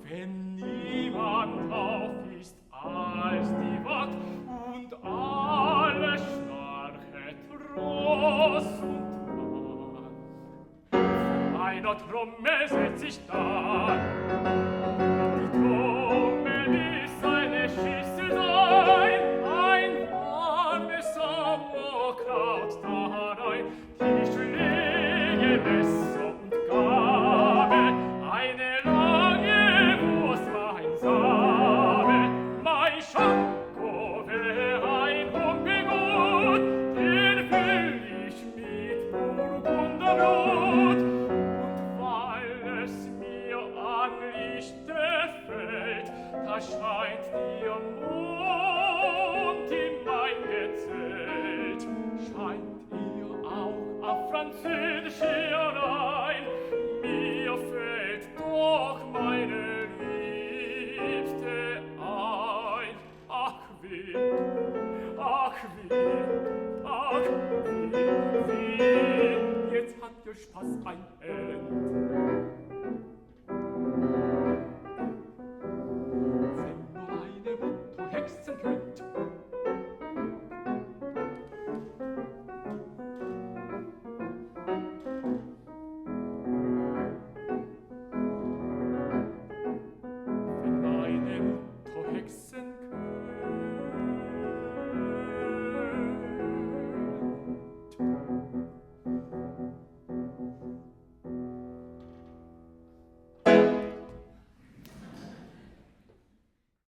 wenn niemand auf ist als die Watt und alle schnarchet Ross und Mann. Einer Trommel setzt sich da, die Trommel ist eine Schüssel sein, ein warmes Sauerkraut darein, die Schläge, Messer und Gabel, eine lange Wurst einsame, mein Schanko wär ein Humpegut, den füll ich mit Burgunderblut, und weil es mir an Lichte fällt, da scheint der Mond in mein Gezelt. Scheint ihr auch auf französische Rhein, mir fällt doch meine Liebste ein. Ach weh, ach weh, ach weh, weh, jetzt hat ihr Spaß ein